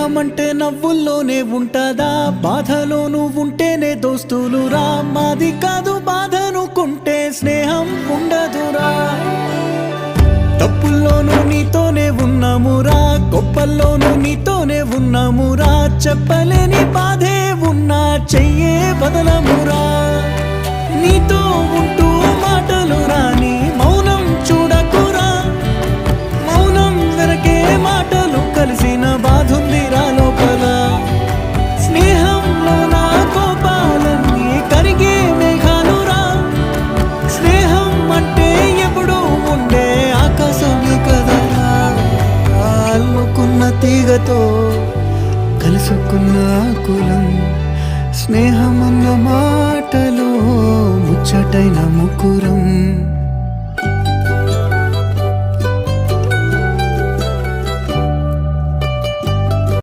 స్నేహం అంటే నవ్వుల్లోనే ఉంటదా, బాధలోనూ ఉంటేనే దోస్తులురా. మాది కాదు బాధనుకుంటే స్నేహం ఉండదురా. తప్పుల్లోనూ నీతోనే ఉన్నామురా, గొప్పల్లోనూ నీతోనే ఉన్నామురా. చెప్పలేని బాధే ఉన్నా చెయ్యే బదలమురా. నీతో ఉంటూ మాటలు రాని మౌనం చూడకురా. మౌనం వెనకే మాటలు కలిసిన బాధుందిరా లోపల. స్నేహంలో నా కోపాలన్నీ కరిగే మేఘాలురా. స్నేహం అంటే ఎప్పుడు ఉండే ఆకాశమే కదరా. అల్లుకున్న తీగతో కలుసుకున్న కులం, స్నేహమన్న మాటలో ముచ్చటైన ముకురం.